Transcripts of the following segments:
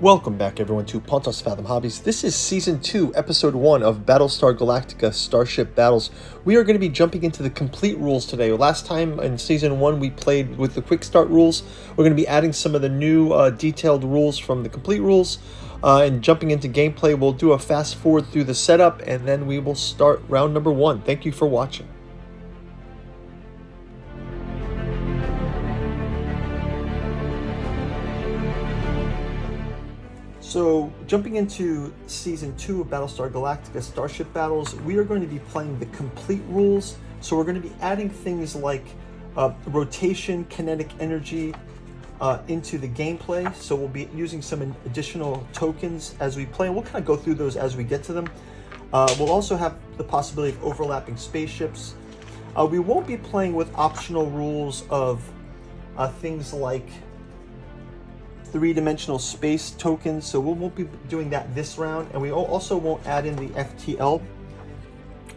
Welcome back everyone to Pontos Fathom Hobbies. This is Season 2, Episode 1 of Battlestar Galactica Starship Battles. We are going to be jumping into the complete rules today. Last time in Season 1 we played with the quick start rules. We're going to be adding some of the new detailed rules from the complete rules. And jumping into gameplay, we'll do a fast forward through the setup and then we will start round number 1. Thank you for watching. So, jumping into Season 2 of Battlestar Galactica Starship Battles, we are going to be playing the complete rules. So we're going to be adding things like rotation, kinetic energy into the gameplay. So we'll be using some additional tokens as we play. We'll kind of go through those as we get to them. We'll also have the possibility of overlapping spaceships. We won't be playing with optional rules of things like three-dimensional space tokens, so we won't be doing that this round, and we also won't add in the FTL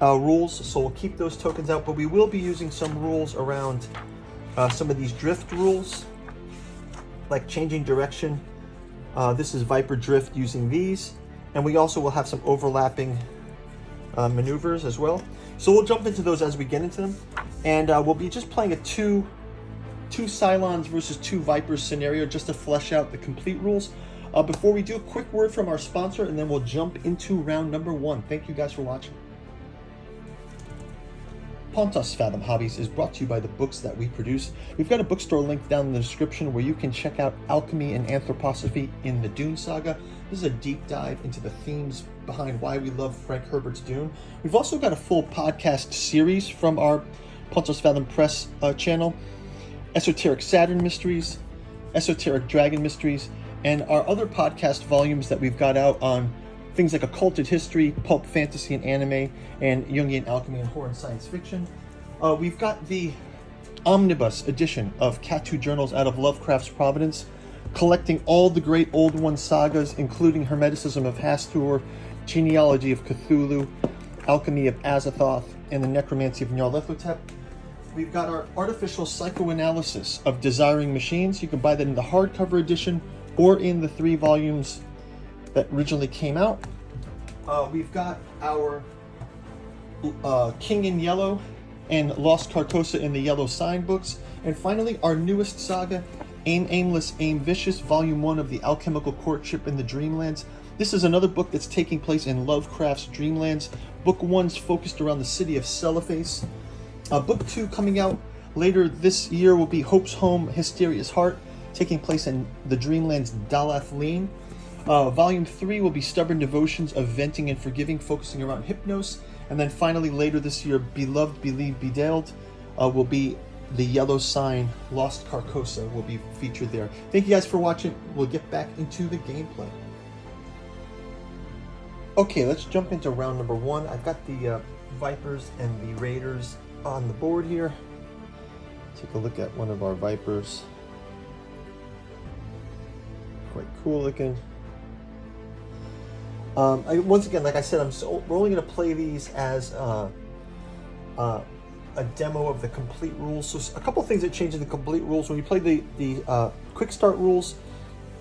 rules, so we'll keep those tokens out, but we will be using some rules around some of these drift rules, like changing direction. This is Viper drift using these, and we also will have some overlapping maneuvers as well. So we'll jump into those as we get into them, and we'll be just playing a two Cylons versus two Vipers scenario just to flesh out the complete rules. Before we do, a quick word from our sponsor and then we'll jump into round number 1. Thank you guys for watching. Pontos Fathom Hobbies is brought to you by the books that we produce. We've got a bookstore link down in the description where you can check out Alchemy and Anthroposophy in the Dune saga. This is a deep dive into the themes behind why we love Frank Herbert's Dune. We've also got a full podcast series from our Pontos Fathom Press channel. Esoteric Saturn Mysteries, Esoteric Dragon Mysteries, and our other podcast volumes that we've got out on things like occulted history, pulp fantasy and anime, and Jungian alchemy and horror and science fiction. We've got the omnibus edition of Catu Journals out of Lovecraft's Providence, collecting all the great Old One sagas, including Hermeticism of Hastur, Genealogy of Cthulhu, Alchemy of Azathoth, and the Necromancy of Nyarlathotep. We've got our artificial psychoanalysis of desiring machines. You can buy that in the hardcover edition or in the 3 volumes that originally came out. We've got our King in Yellow and Lost Carcosa in the Yellow Sign books. And finally, our newest saga, Aim Aimless, Aim Vicious, Volume 1 of the Alchemical Courtship in the Dreamlands. This is another book that's taking place in Lovecraft's Dreamlands. Book 1's focused around the city of Cellophase. Book 2 coming out later this year will be Hope's Home, Hysteria's Heart, taking place in the Dreamlands Dalathleen. Volume 3 will be Stubborn Devotions of Venting and Forgiving, focusing around Hypnos. And then finally later this year, Beloved, Believed, Bedailed will be the Yellow Sign, Lost Carcosa will be featured there. Thank you guys for watching. We'll get back into the gameplay. Okay, let's jump into round number 1. I've got the Vipers and the Raiders on the board here. Take a look at one of our Vipers. Quite cool looking. Once again, like I said, we're only going to play these as a demo of the complete rules. So a couple things that change in the complete rules. When you play the quick start rules,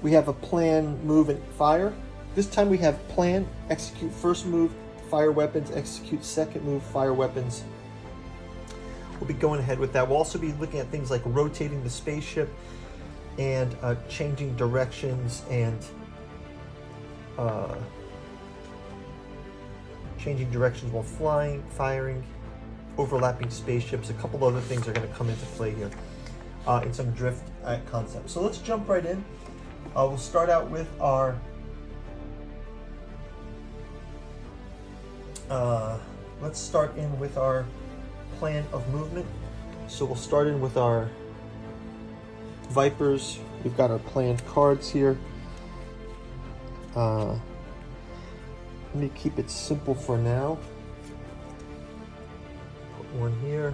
we have a plan, move, and fire. This time we have plan, execute first move, fire weapons, execute second move, fire weapons. We'll be going ahead with that. We'll also be looking at things like rotating the spaceship and changing directions and changing directions while flying, firing, overlapping spaceships. A couple other things are going to come into play here in some drift concepts. So let's jump right in. We'll start out with our let's start in with our plan of movement. So we'll start in with our Vipers. We've got our planned cards here. Let me keep it simple for now. Put one here.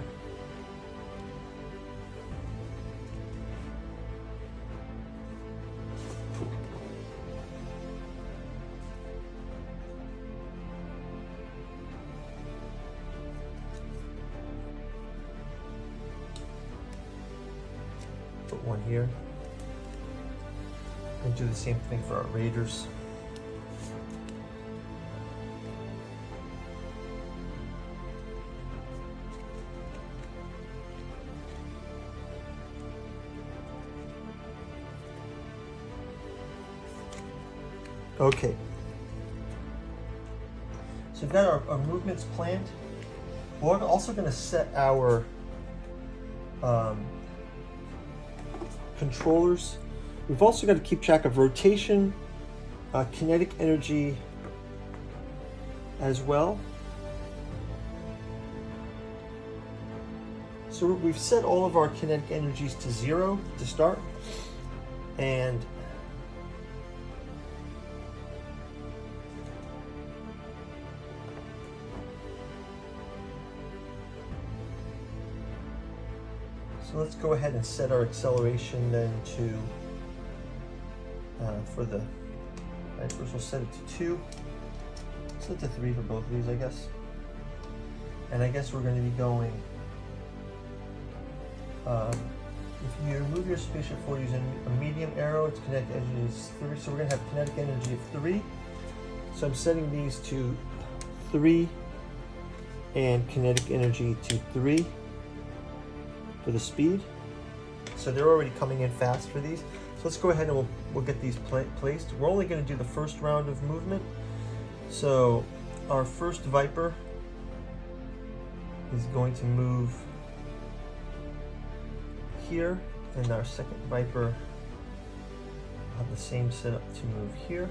Put one here. And do the same thing for our raiders. Okay. So we've got our movements planned. We're also going to set our controllers. We've also got to keep track of rotation, kinetic energy as well. So we've set all of our kinetic energies to 0 to start. And so let's go ahead and set our acceleration then to, for the Vipers, we'll set it to 2. Set it to 3 for both of these, I guess. And I guess we're going to be going, if you move your spaceship forward using a medium arrow, its kinetic energy is 3. So we're going to have kinetic energy of 3. So I'm setting these to 3 and kinetic energy to 3 for the speed. So they're already coming in fast for these. So let's go ahead and we'll get these placed. We're only going to do the first round of movement. So our first Viper is going to move here, and our second Viper will have the same setup to move here.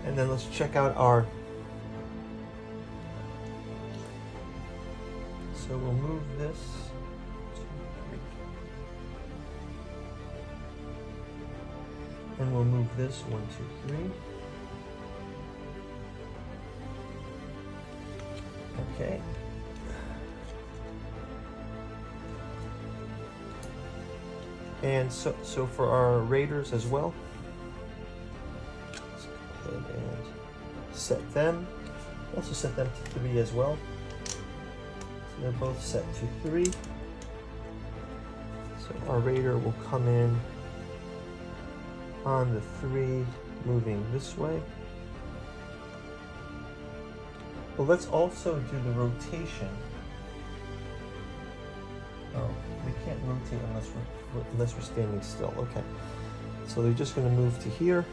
And then let's check out our, so we'll move this 2, 3. And we'll move this 1, 2, 3. Okay. And so for our raiders as well, let's go ahead and set them. Also set them to 3 as well. So they're both set to 3. So our raider will come in on the 3, moving this way. Well, let's also do the rotation. Oh, we can't rotate unless we're standing still. Okay, so they're just going to move to here,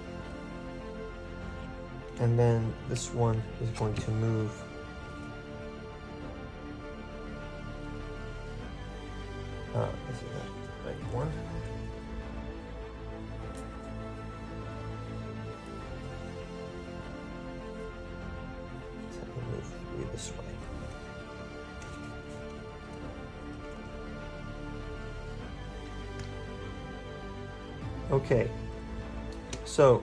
and then this one is going to move this is the right one. This way. Okay, so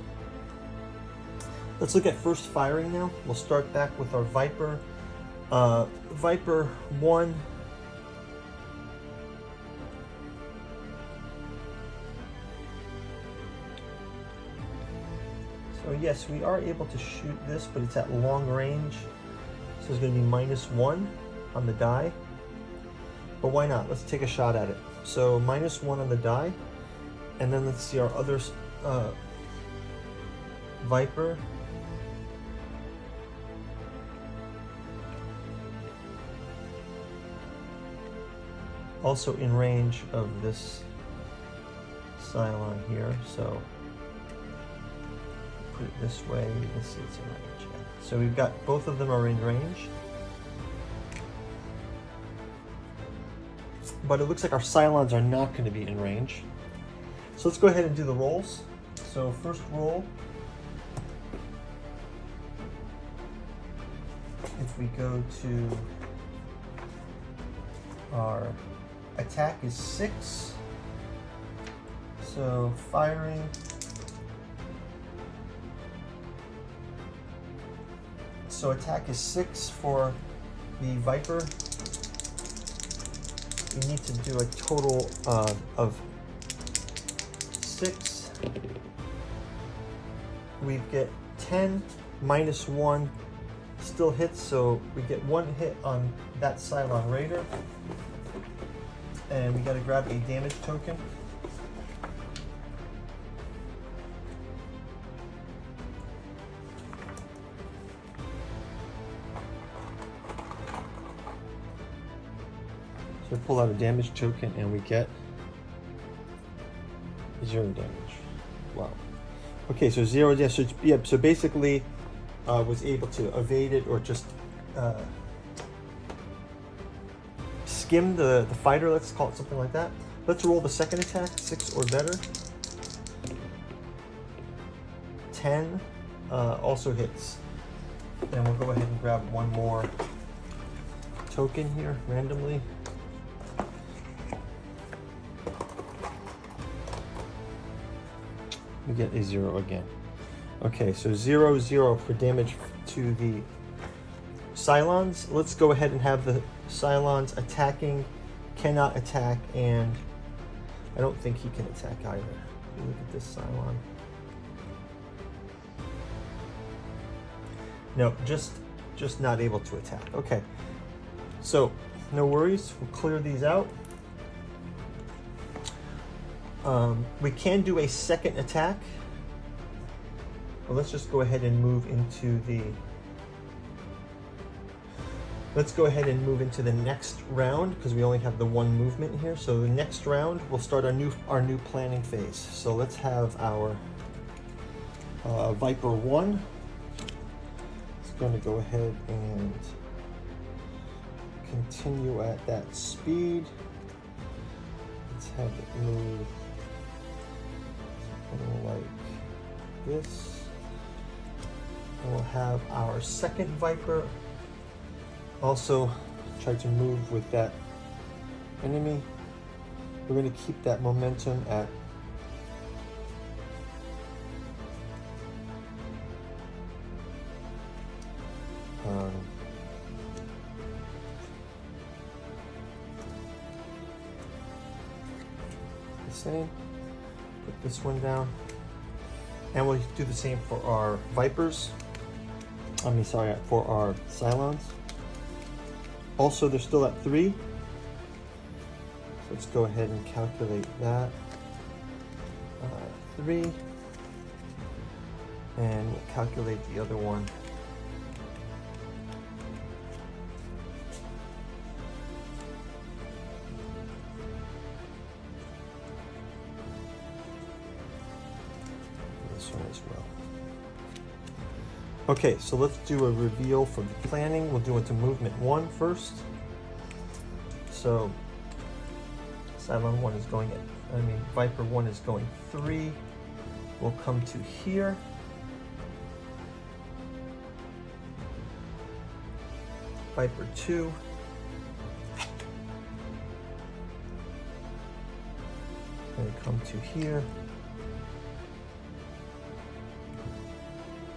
let's look at first firing now. We'll start back with our Viper. Viper 1. So yes, we are able to shoot this, but it's at long range. So it's going to be -1 on the die. But why not? Let's take a shot at it. So -1 on the die. And then let's see our other Viper. Also in range of this Cylon here. So put it this way. You can see it's in range. So we've got both of them are in range. But it looks like our Cylons are not going to be in range. So let's go ahead and do the rolls. So first roll, if we go to our attack is 6. So firing. So attack is 6 for the Viper. We need to do a total of 6. We get 10 -1 still hits, so we get 1 hit on that Cylon Raider. And we got to grab a damage token. We pull out a damage token and we get 0 damage. Wow. Okay, so 0 damage. So, yeah, so basically was able to evade it or just skim the fighter, let's call it something like that. Let's roll the second attack, 6 or better. 10 also hits. And we'll go ahead and grab one more token here randomly. We get a 0 again. Okay, so 0, 0 for damage to the Cylons. Let's go ahead and have the Cylons attacking, cannot attack, and I don't think he can attack either. Look at this Cylon. No, just not able to attack. Okay, so no worries. We'll clear these out. We can do a second attack. Well, let's just go ahead and move into the. Let's go ahead and move into the next round because we only have the one movement here. So the next round, we'll start our new planning phase. So let's have our Viper 1. It's going to go ahead and continue at that speed. Let's have it move something like this. And we'll have our second Viper also try to move with that enemy. We're going to keep that momentum at the same. Put this one down. And we'll do the same for our Vipers. For our Cylons. Also, they're still at 3. So let's go ahead and calculate that. 3. And we'll calculate the other one. This one as well. Okay, so let's do a reveal for the planning. We'll do it to movement 1 first. So Cylon 1 is going Viper 1 is going 3. We'll come to here. Viper 2. Going to come to here.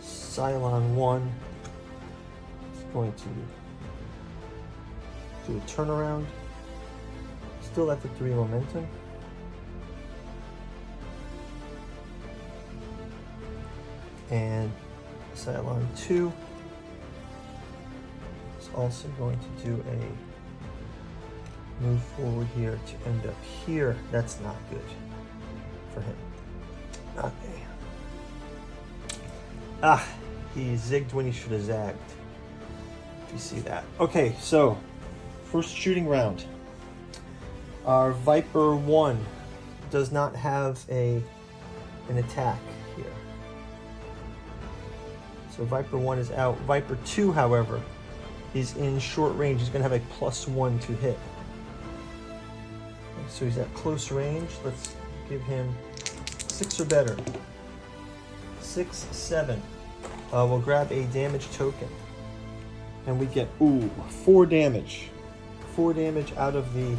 Cylon 1 is going to do a turnaround. Still at the 3 momentum. And Cylon 2 is also going to do a move forward here to end up here. That's not good for him. Okay. He zigged when he should have zagged. If you see that. Okay, so first shooting round. Our Viper 1 does not have an attack here. So Viper 1 is out. Viper 2, however, is in short range. He's going to have a +1 to hit. So he's at close range. Let's give him 6 or better. 6, 7. We'll grab a damage token. And we get, 4 damage. 4 damage out of the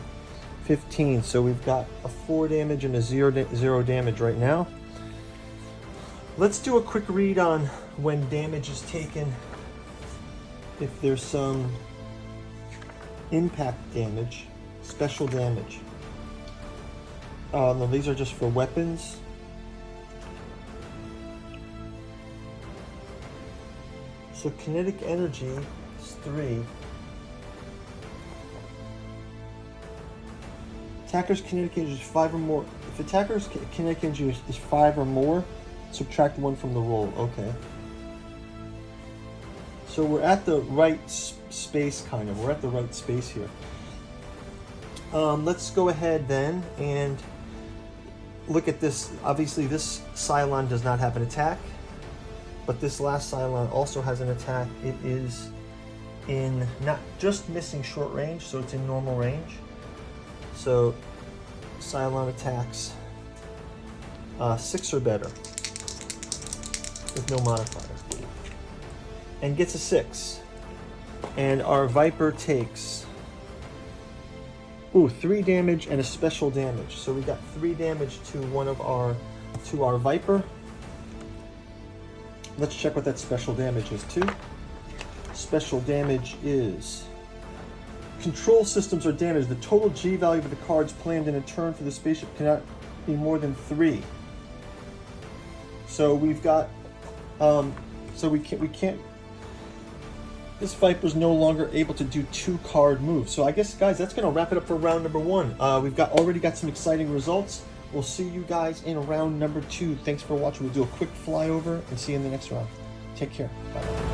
15. So we've got a 4 damage and a 0 damage right now. Let's do a quick read on when damage is taken. If there's some impact damage, special damage. No, these are just for weapons. So kinetic energy is 3. Attacker's kinetic energy is 5 or more. If attacker's kinetic energy is 5 or more, subtract 1 from the roll. Okay. So we're at the right space, kind of. We're at the right space here. Let's go ahead then and look at this. Obviously, this Cylon does not have an attack, but this last Cylon also has an attack. It is in not just missing short range, so it's in normal range. So Cylon attacks 6 or better with no modifier and gets a 6. And our Viper takes 3 damage and a special damage. So we got 3 damage to our Viper. Let's check what that special damage is too. Special damage is control systems are damaged. The total G value of the cards planned in a turn for the spaceship cannot be more than 3. So we've got so we can't this Viper's no longer able to do 2 card moves. So I guess, guys, that's going to wrap it up for round number 1. We've already got some exciting results. We'll see you guys in round number 2. Thanks for watching. We'll do a quick flyover and see you in the next round. Take care. Bye.